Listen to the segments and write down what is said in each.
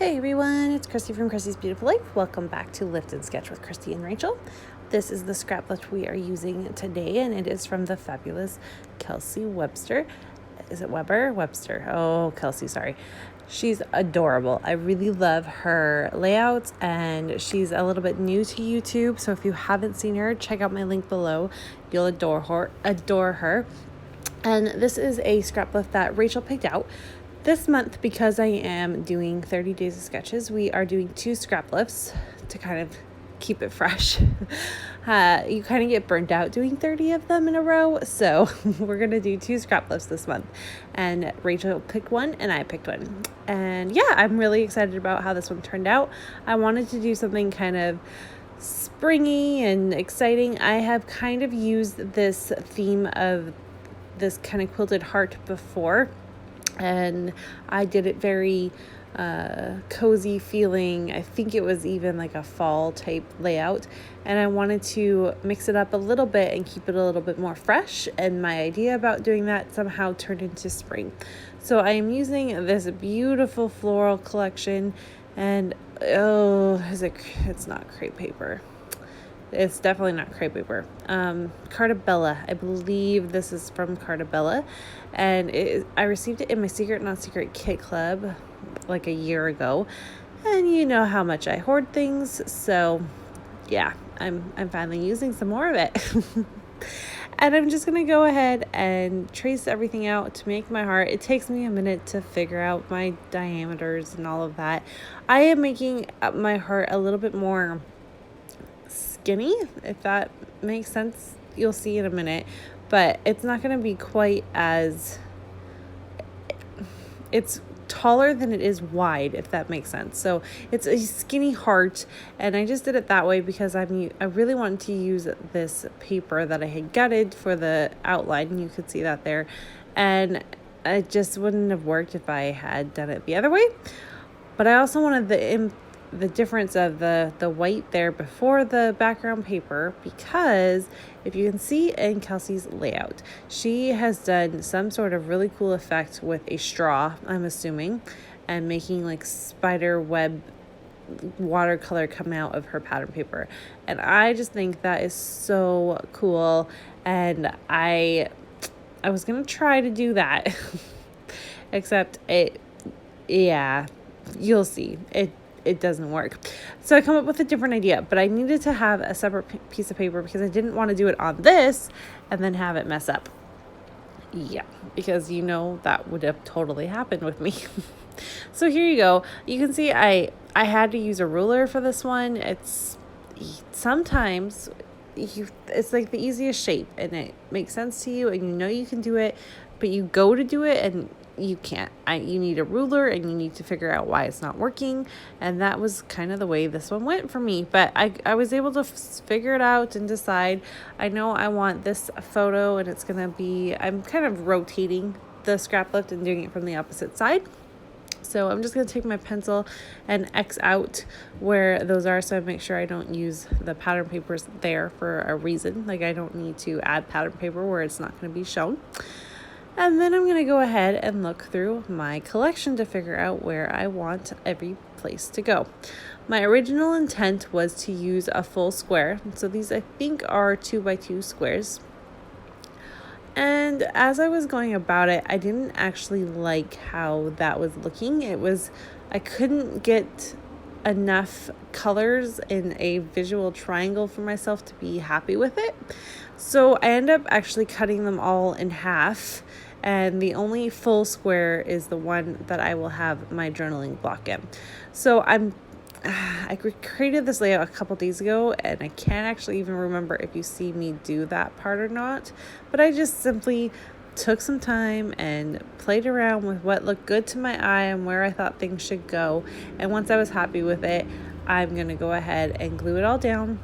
Hey everyone, it's Christy from Christy's Beautiful Life. Welcome back to Lift and Sketch with Christy and Rachel. This is the scrap that we are using today, and it is from the fabulous Kelsey Webster. Is it Weber? Webster. Oh, Kelsey, sorry. She's adorable. I really love her layouts, and she's a little bit new to YouTube, so if you haven't seen her, check out my link below. You'll adore her. And this is a scrap lift that Rachel picked out. This month, because I am doing 30 days of sketches, we are doing 2 scrap lifts to kind of keep it fresh. You kind of get burnt out doing 30 of them in a row, so we're going to do 2 scrap lifts this month. And Rachel picked one and I picked one. And yeah, I'm really excited about how this one turned out. I wanted to do something kind of springy and exciting. I have kind of used this theme of this kind of quilted heart before, and I did it very cozy feeling. I think it was even like a fall type layout, and I wanted to mix it up a little bit and keep it a little bit more fresh, and my idea about doing that somehow turned into spring. So I am using this beautiful floral collection, and it's not crepe paper. It's definitely not crepe paper. Carta Bella. I believe this is from Carta Bella. And I received it in my Secret Not Secret Kit Club like a year ago. And you know how much I hoard things. So yeah, I'm finally using some more of it. And I'm just going to go ahead and trace everything out to make my heart. It takes me a minute to figure out my diameters and all of that. I am making my heart a little bit more skinny, if that makes sense. You'll see in a minute, but it's not going to be quite as, it's taller than it is wide, if that makes sense. So it's a skinny heart, and I just did it that way because I really wanted to use this paper that I had gutted for the outline. You could see that there, and it just wouldn't have worked if I had done it the other way. But I also wanted the difference of the white there before the background paper, because if you can see in Kelsey's layout, she has done some sort of really cool effect with a straw, I'm assuming, and making like spider web watercolor come out of her pattern paper. And I just think that is so cool, and I was gonna try to do that except you'll see it doesn't work. So I come up with a different idea, but I needed to have a separate piece of paper because I didn't want to do it on this and then have it mess up. Yeah, because that would have totally happened with me. So here you go. You can see I had to use a ruler for this one. It's sometimes it's like the easiest shape and it makes sense to you and you can do it, but you go to do it and you can't. You need a ruler and you need to figure out why it's not working, and that was kind of the way this one went for me. But I was able to figure it out and decide, I know I want this photo, and it's gonna be, I'm kind of rotating the scrap lift and doing it from the opposite side. So I'm just going to take my pencil and X out where those are, so I make sure I don't use the pattern papers there for a reason. Like, I don't need to add pattern paper where it's not going to be shown. And then I'm going to go ahead and look through my collection to figure out where I want every place to go. My original intent was to use a full square. So these, I think, are 2x2 squares. And as I was going about it, I didn't actually like how that was looking. I couldn't get enough colors in a visual triangle for myself to be happy with it. So I end up actually cutting them all in half, and the only full square is the one that I will have my journaling block in. So I created this layout a couple days ago, and I can't actually even remember if you see me do that part or not, but I just simply took some time and played around with what looked good to my eye and where I thought things should go. And once I was happy with it, I'm going to go ahead and glue it all down.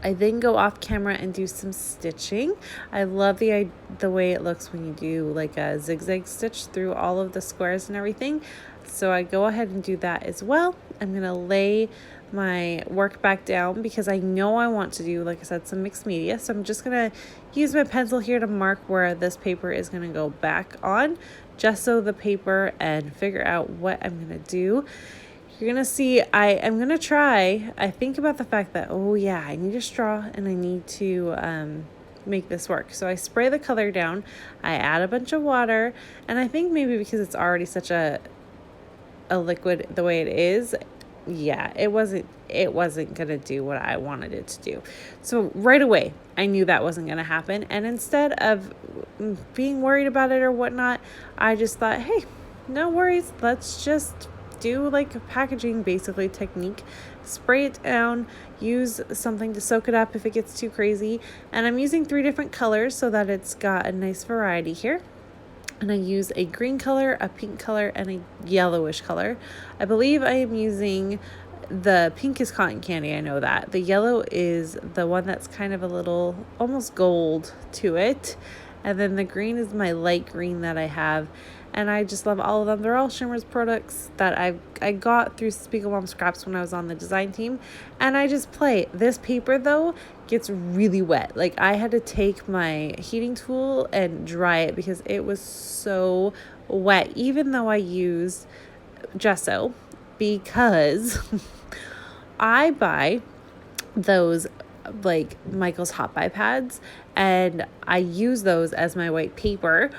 I then go off camera and do some stitching. I love the way it looks when you do like a zigzag stitch through all of the squares and everything. So I go ahead and do that as well. I'm going to lay my work back down because I know I want to do, like I said, some mixed media. So I'm just going to use my pencil here to mark where this paper is going to go back on, gesso the paper, and figure out what I'm going to do. you're going to see I am going to try. I think about the fact that, oh yeah, I need a straw and I need to make this work. So I spray the color down, I add a bunch of water, and I think maybe because it's already such a liquid the way it is, yeah, it wasn't gonna do what I wanted it to do. So right away I knew that wasn't gonna happen, and instead of being worried about it or whatnot, I just thought, hey, no worries, let's just do like a packaging basically technique, spray it down, use something to soak it up if it gets too crazy. And I'm using 3 different colors so that it's got a nice variety here. And I use a green color, a pink color, and a yellowish color. I believe I am using the pink is cotton candy. I know that. The yellow is the one that's kind of a little almost gold to it. And then the green is my light green that I have. And I just love all of them. They're all Shimmer's products that I got through Spiegelbaum Scraps when I was on the design team. And I just play. This paper, though, gets really wet. Like, I had to take my heating tool and dry it because it was so wet, even though I used gesso, because I buy those like Michael's Hot Buy pads, and I use those as my white paper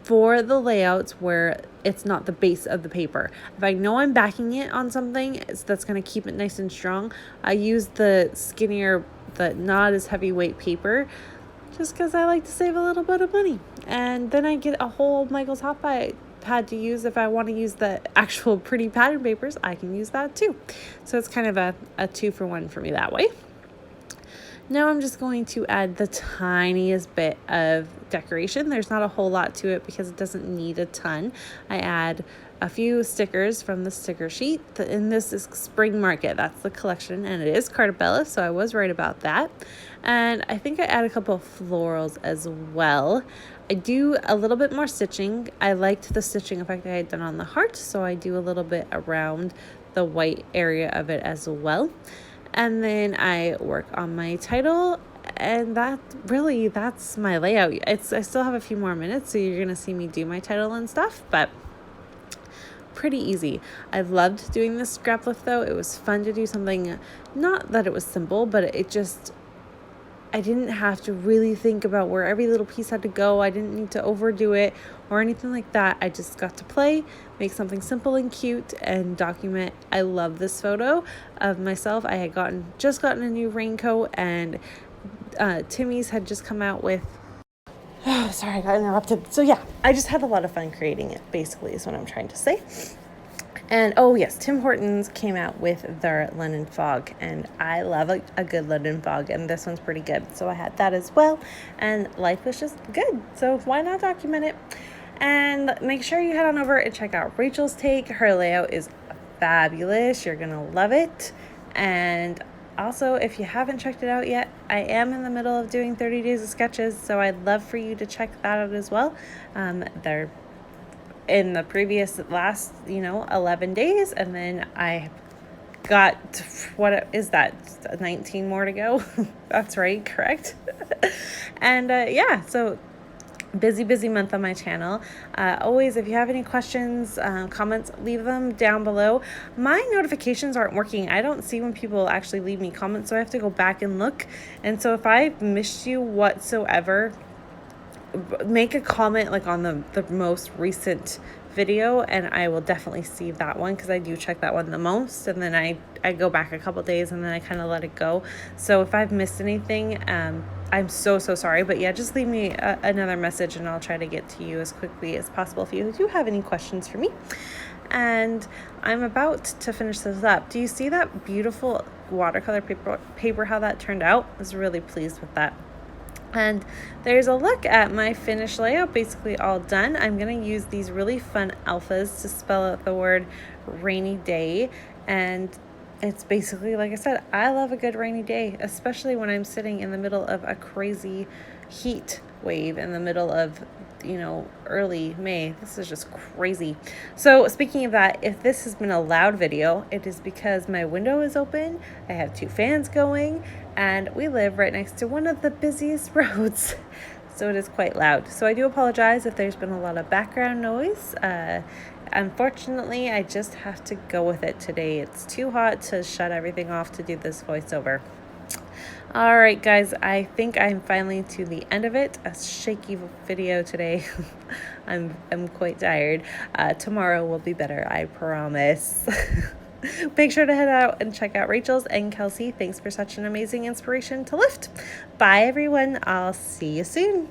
for the layouts where it's not the base of the paper. If I know I'm backing it on something that's going to keep it nice and strong, I use the skinnier, the not as heavyweight paper, just because I like to save a little bit of money. And then I get a whole Michael's Hot Buy pad to use. If I want to use the actual pretty pattern papers, I can use that too. So it's kind of a 2-for-1 for me that way. Now I'm just going to add the tiniest bit of decoration. There's not a whole lot to it because it doesn't need a ton. I add a few stickers from the sticker sheet, and this is Spring Market. That's the collection, and it is Cartabella, so I was right about that. And I think I add a couple of florals as well. I do a little bit more stitching. I liked the stitching effect I had done on the heart, so I do a little bit around the white area of it as well. And then I work on my title, and that's my layout. I still have a few more minutes, so you're gonna see me do my title and stuff, but pretty easy. I loved doing this scrap lift though. It was fun to do something, not that it was simple, but I didn't have to really think about where every little piece had to go. I didn't need to overdo it or anything like that. I just got to play, make something simple and cute, and document. I love this photo of myself. I had just gotten a new raincoat, and Timmy's had just come out with... Oh, sorry, I got interrupted. So yeah, I just had a lot of fun creating it, basically, is what I'm trying to say. And oh yes, Tim Hortons came out with their linen fog, and I love a good linen fog, and this one's pretty good. So I had that as well, and life was just good. So why not document it? And make sure you head on over and check out Rachel's take. Her layout is fabulous. You're gonna love it. And also, if you haven't checked it out yet, I am in the middle of doing 30 days of sketches, so I'd love for you to check that out as well. They're in the previous last 11 days, and then I got, what is that, 19 more to go? That's right, correct? And yeah, so busy month on my channel. Always, if you have any questions, comments, leave them down below. My notifications aren't working. I don't see when people actually leave me comments, so I have to go back and look. And so if I've missed you whatsoever, make a comment like on the most recent video, and I will definitely see that one, because I do check that one the most, and then I go back a couple days and then I kind of let it go. So if I've missed anything, I'm so sorry, but yeah, just leave me another message and I'll try to get to you as quickly as possible if you do have any questions for me. And I'm about to finish this up. Do you see that beautiful watercolor paper how that turned out? I was really pleased with that. And there's a look at my finished layout, basically all done. I'm going to use these really fun alphas to spell out the word rainy day. And it's basically, like I said, I love a good rainy day, especially when I'm sitting in the middle of a crazy heat wave in the middle of, early May. This is just crazy. So speaking of that, if this has been a loud video, it is because my window is open. I have 2 fans going, and we live right next to one of the busiest roads. So it is quite loud. So I do apologize if there's been a lot of background noise. unfortunately, I just have to go with it today. It's too hot to shut everything off to do this voiceover. All right, guys, I think I'm finally to the end of it. A shaky video today. I'm quite tired. Tomorrow will be better, I promise. Make sure to head out and check out Rachel's and Kelsey. Thanks for such an amazing inspiration to lift. Bye, everyone. I'll see you soon.